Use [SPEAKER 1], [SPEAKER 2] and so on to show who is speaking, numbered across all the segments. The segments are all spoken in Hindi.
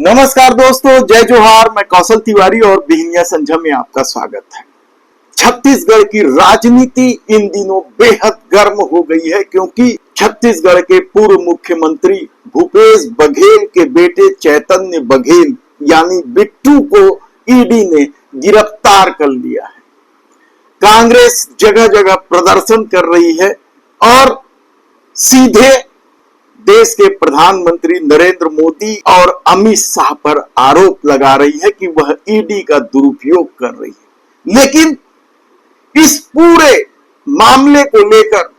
[SPEAKER 1] नमस्कार दोस्तों, जय जोहार। मैं कौशल तिवारी और बिहनिया संझा में आपका स्वागत है। छत्तीसगढ़ की राजनीति इन दिनों बेहद गर्म हो गई है, क्योंकि छत्तीसगढ़ के पूर्व मुख्यमंत्री भूपेश बघेल के बेटे चैतन्य बघेल यानी बिट्टू को ईडी ने गिरफ्तार कर लिया है। कांग्रेस जगह जगह प्रदर्शन कर रही है और सीधे देश के प्रधानमंत्री नरेंद्र मोदी और अमित शाह पर आरोप लगा रही है कि वह ईडी का दुरुपयोग कर रही है। लेकिन इस पूरे मामले को लेकर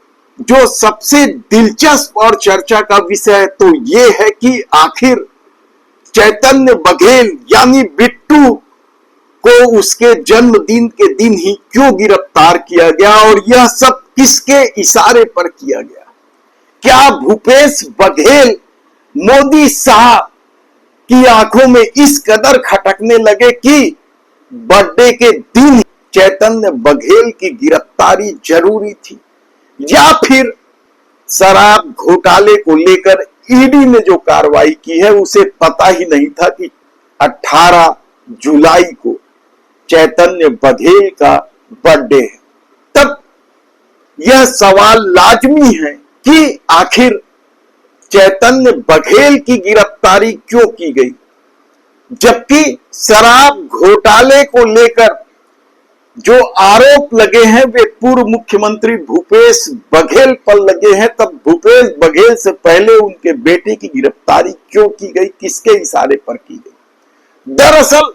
[SPEAKER 1] जो सबसे दिलचस्प और चर्चा का विषय तो ये है कि आखिर चैतन्य बघेल यानी बिट्टू को उसके जन्मदिन के दिन ही क्यों गिरफ्तार किया गया और यह सब किसके इशारे पर किया गया। क्या भूपेश बघेल मोदी शाह की आंखों में इस कदर खटकने लगे कि बर्थडे के दिन चैतन्य बघेल की गिरफ्तारी जरूरी थी, या फिर शराब घोटाले को लेकर ईडी ने जो कार्रवाई की है उसे पता ही नहीं था कि 18 जुलाई को चैतन्य बघेल का बर्थडे है। तब यह सवाल लाजमी है कि आखिर चैतन्य बघेल की गिरफ्तारी क्यों की गई, जबकि शराब घोटाले को लेकर जो आरोप लगे हैं वे पूर्व मुख्यमंत्री भूपेश बघेल पर लगे हैं। तब भूपेश बघेल से पहले उनके बेटे की गिरफ्तारी क्यों की गई, किसके इशारे पर की गई। दरअसल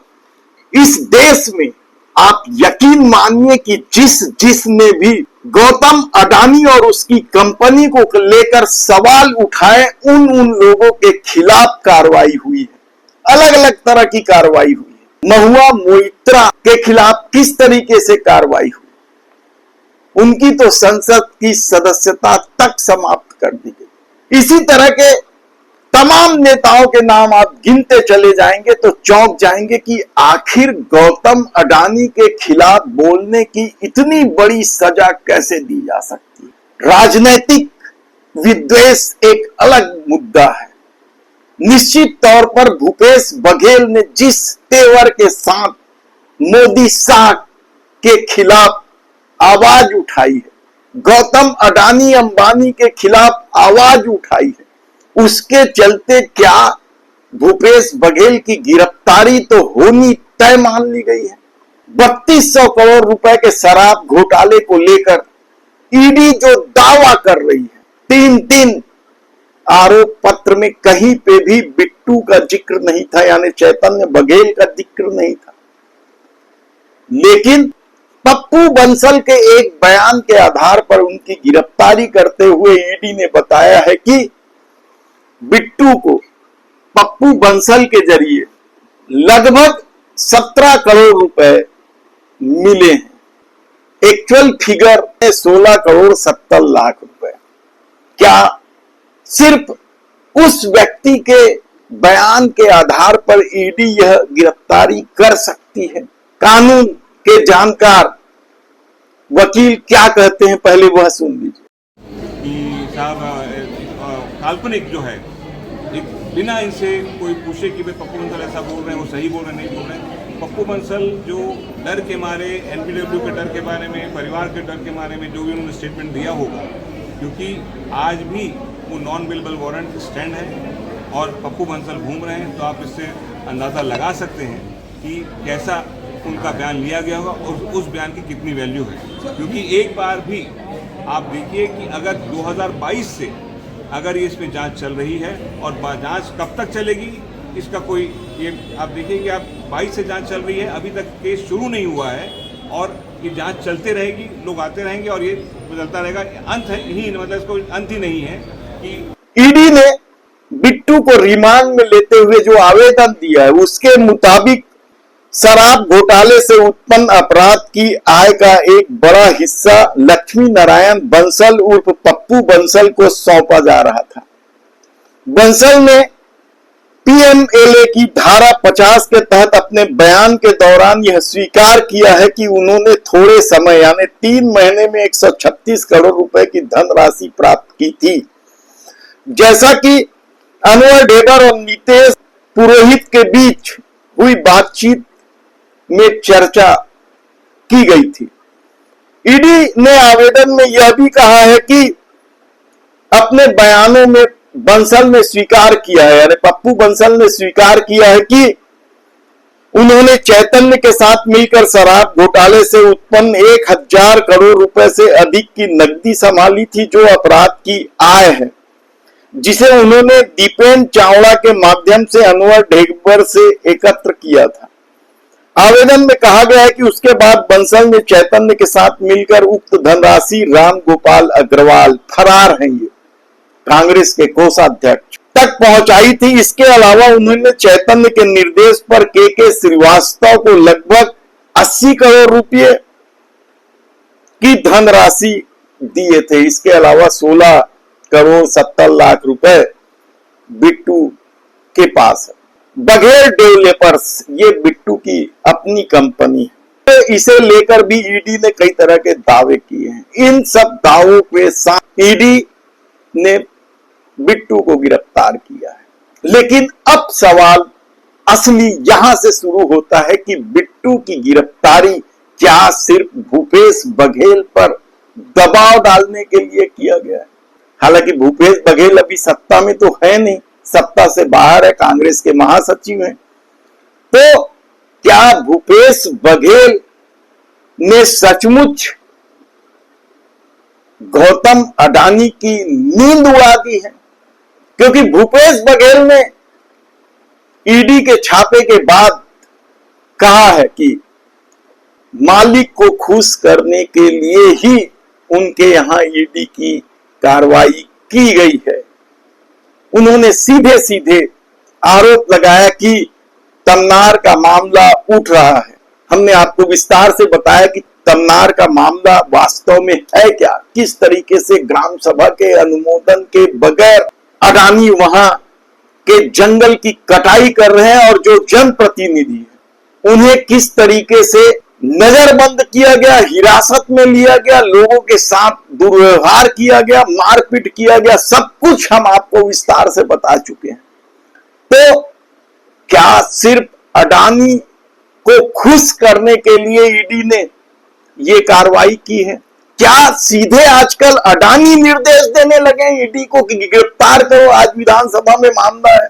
[SPEAKER 1] इस देश में आप यकीन मानिए कि जिसने भी गौतम अडानी और उसकी कंपनी को लेकर सवाल उठाए उन लोगों के खिलाफ कार्रवाई हुई है। अलग अलग तरह की कार्रवाई हुई है। महुआ मोइत्रा के खिलाफ किस तरीके से कार्रवाई हुई, उनकी तो संसद की सदस्यता तक समाप्त कर दी गई। इसी तरह के तमाम नेताओं के नाम आप गिनते चले जाएंगे तो चौंक जाएंगे कि आखिर गौतम अडानी के खिलाफ बोलने की इतनी बड़ी सजा कैसे दी जा सकती है। राजनीतिक विद्वेष एक अलग मुद्दा है। निश्चित तौर पर भूपेश बघेल ने जिस तेवर के साथ मोदी शाह के खिलाफ आवाज उठाई है, गौतम अडानी अंबानी के खिलाफ आवाज उठाई है, उसके चलते क्या भूपेश बघेल की गिरफ्तारी तो होनी तय मान ली गई है। 3200 करोड़ रुपए के शराब घोटाले को लेकर ईडी जो दावा कर रही है, 3 आरोप पत्र में कहीं पे भी बिट्टू का जिक्र नहीं था, यानी चैतन्य बघेल का जिक्र नहीं था। लेकिन पप्पू बंसल के एक बयान के आधार पर उनकी गिरफ्तारी करते हुए ईडी ने बताया है कि बिट्टू को पप्पू बंसल के जरिए लगभग 17 करोड़ रुपए मिले हैं। एक्चुअल फिगर 16 करोड़ 70 लाख रुपए। क्या सिर्फ उस व्यक्ति के बयान के आधार पर ईडी यह गिरफ्तारी कर सकती है? कानून के जानकार वकील क्या कहते हैं, पहले वह सुन लीजिए।
[SPEAKER 2] काल्पनिक जो है, एक बिना इनसे कोई पूछे कि भाई पप्पू बंसल ऐसा बोल रहे हैं, वो सही बोल रहे हैं, नहीं बोल रहे हैं। पप्पू बंसल जो डर के मारे, एनपीडब्ल्यू के डर के बारे में, परिवार के डर के बारे में जो भी उन्होंने स्टेटमेंट दिया होगा, क्योंकि आज भी वो नॉन अवेलेबल वारंट स्टैंड है और पप्पू बंसल घूम रहे हैं, तो आप इससे अंदाज़ा लगा सकते हैं कि कैसा उनका बयान लिया गया होगा और उस बयान की कितनी वैल्यू है। क्योंकि एक बार भी आप देखिए कि अगर 2022 से अगर ये इसमें जांच चल रही है और जांच कब तक चलेगी इसका कोई, ये आप देखिए कि आप 22 से जांच चल रही है, अभी तक केस शुरू नहीं हुआ है और ये जांच चलते रहेगी, लोग आते रहेंगे और ये बदलता रहेगा। अंत है ही, मतलब इसको अंत ही नहीं है कि
[SPEAKER 1] ईडी ने बिट्टू को रिमांड में लेते हुए जो आवेदन दिया है उसके मुताबिक शराब घोटाले से उत्पन्न अपराध की आय का एक बड़ा हिस्सा लक्ष्मी नारायण बंसल उर्फ पप्पू बंसल को सौंपा जा रहा था। बंसल ने पीएमएलए की धारा 50 के तहत अपने बयान के दौरान यह स्वीकार किया है कि उन्होंने थोड़े समय यानी 3 महीने में 136 करोड़ रुपए की धनराशि प्राप्त की थी। जैसा कि अनवर ढेबर और नितेश पुरोहित के बीच हुई बातचीत में चर्चा की गई थी। ईडी ने आवेदन में यह भी कहा है कि अपने बयानों में बंसल ने स्वीकार किया है, यानी पप्पू बंसल ने स्वीकार किया है कि उन्होंने चैतन्य के साथ मिलकर शराब घोटाले से उत्पन्न 1000 करोड़ रुपए से अधिक की नकदी संभाली थी, जो अपराध की आय है, जिसे उन्होंने दीपेन चावड़ा के माध्यम से अनवर ढेबर से एकत्र किया था। आवेदन में कहा गया है कि उसके बाद बंसल ने चैतन्य के साथ मिलकर उक्त धनराशि राम गोपाल अग्रवाल, फरार हैं ये, कांग्रेस के कोषाध्यक्ष, तक पहुंचाई थी। इसके अलावा उन्होंने चैतन्य के निर्देश पर के श्रीवास्तव को लगभग 80 करोड़ रुपए की धनराशि दिए थे। इसके अलावा 16 करोड़ 70 लाख रुपए बिट्टू के पास है। बघेल डेवलपर्स, ये बिट्टू की अपनी कंपनी है, तो इसे लेकर भी ईडी ने कई तरह के दावे किए हैं। इन सब दावों के साथ ईडी ने बिट्टू को गिरफ्तार किया है। लेकिन अब सवाल असली यहां से शुरू होता है कि बिट्टू की गिरफ्तारी क्या सिर्फ भूपेश बघेल पर दबाव डालने के लिए किया गया है? हालांकि भूपेश बघेल अभी सत्ता में तो है नहीं, सत्ता से बाहर है, कांग्रेस के महासचिव हैं। तो क्या भूपेश बघेल ने सचमुच गौतम अडानी की नींद उड़ा दी है? क्योंकि भूपेश बघेल ने ईडी के छापे के बाद कहा है कि मालिक को खुश करने के लिए ही उनके यहां ईडी की कार्रवाई की गई है। उन्होंने सीधे सीधे आरोप लगाया कि तमनार का मामला उठ रहा है। हमने आपको विस्तार से बताया कि तमनार का मामला वास्तव में है क्या, किस तरीके से ग्राम सभा के अनुमोदन के बगैर अडानी वहां के जंगल की कटाई कर रहे हैं और जो जनप्रतिनिधि है उन्हें किस तरीके से नजरबंद किया गया, हिरासत में लिया गया, लोगों के साथ दुर्व्यवहार किया गया, मारपीट किया गया, सब कुछ हम आपको विस्तार से बता चुके हैं। तो क्या सिर्फ अडानी को खुश करने के लिए ईडी ने ये कार्रवाई की है? क्या सीधे आजकल अडानी निर्देश देने लगे ईडी को कि गिरफ्तार करो, आज विधानसभा में मामला है,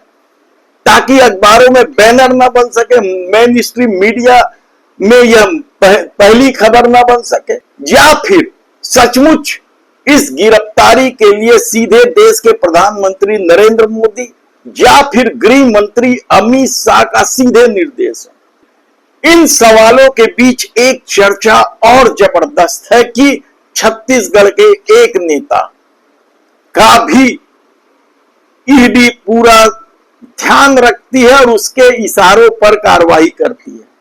[SPEAKER 1] ताकि अखबारों में बैनर ना बन सके, मेन स्ट्रीम मीडिया में यह पहली खबर ना बन सके? या फिर सचमुच इस गिरफ्तारी के लिए सीधे देश के प्रधानमंत्री नरेंद्र मोदी या फिर गृह मंत्री अमित शाह का सीधे निर्देश है? इन सवालों के बीच एक चर्चा और जबरदस्त है कि छत्तीसगढ़ के एक नेता का भी ईडी पूरा ध्यान रखती है और उसके इशारों पर कार्रवाई करती है।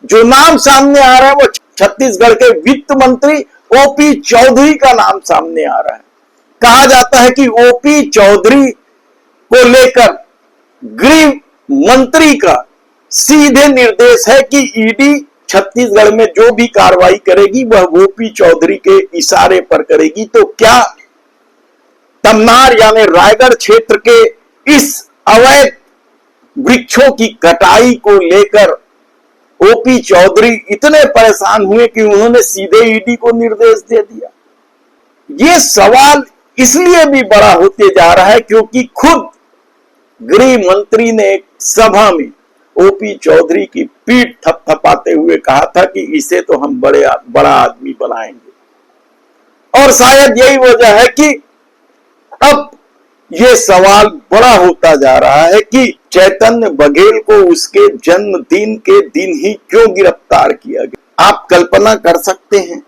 [SPEAKER 1] जो नाम सामने आ रहा है वो छत्तीसगढ़ के वित्त मंत्री ओपी चौधरी का नाम सामने आ रहा है। कहा जाता है कि ओपी चौधरी को लेकर गृह मंत्री का सीधे निर्देश है कि ईडी छत्तीसगढ़ में जो भी कार्रवाई करेगी वह ओपी चौधरी के इशारे पर करेगी। तो क्या तमनार यानी रायगढ़ क्षेत्र के इस अवैध वृक्षों की कटाई को लेकर ओपी चौधरी इतने परेशान हुए कि उन्होंने सीधे ईडी को निर्देश दे दिया? ये सवाल इसलिए भी बड़ा होते जा रहा है क्योंकि खुद गृह मंत्री ने एक सभा में ओपी चौधरी की पीठ थपथपाते हुए कहा था कि इसे तो हम बड़ा आदमी बनाएंगे। और शायद यही वजह है कि अब ये सवाल बड़ा होता जा रहा है कि चैतन्य बघेल को उसके जन्मदिन के दिन ही क्यों गिरफ्तार किया गया। आप कल्पना कर सकते हैं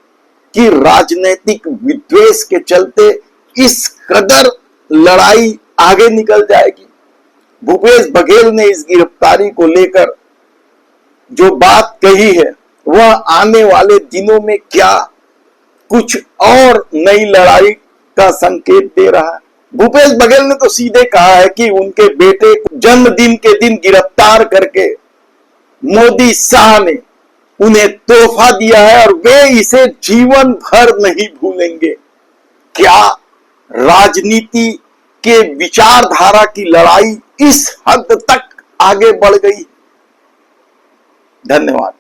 [SPEAKER 1] कि राजनीतिक विद्वेष के चलते इस कदर लड़ाई आगे निकल जाएगी। भूपेश बघेल ने इस गिरफ्तारी को लेकर जो बात कही है वह आने वाले दिनों में क्या कुछ और नई लड़ाई का संकेत दे रहा है। भूपेश बघेल ने तो सीधे कहा है कि उनके बेटे को जन्मदिन के दिन गिरफ्तार करके मोदी शाह ने उन्हें तोहफा दिया है और वे इसे जीवन भर नहीं भूलेंगे। क्या राजनीति के विचारधारा की लड़ाई इस हद तक आगे बढ़ गई। धन्यवाद।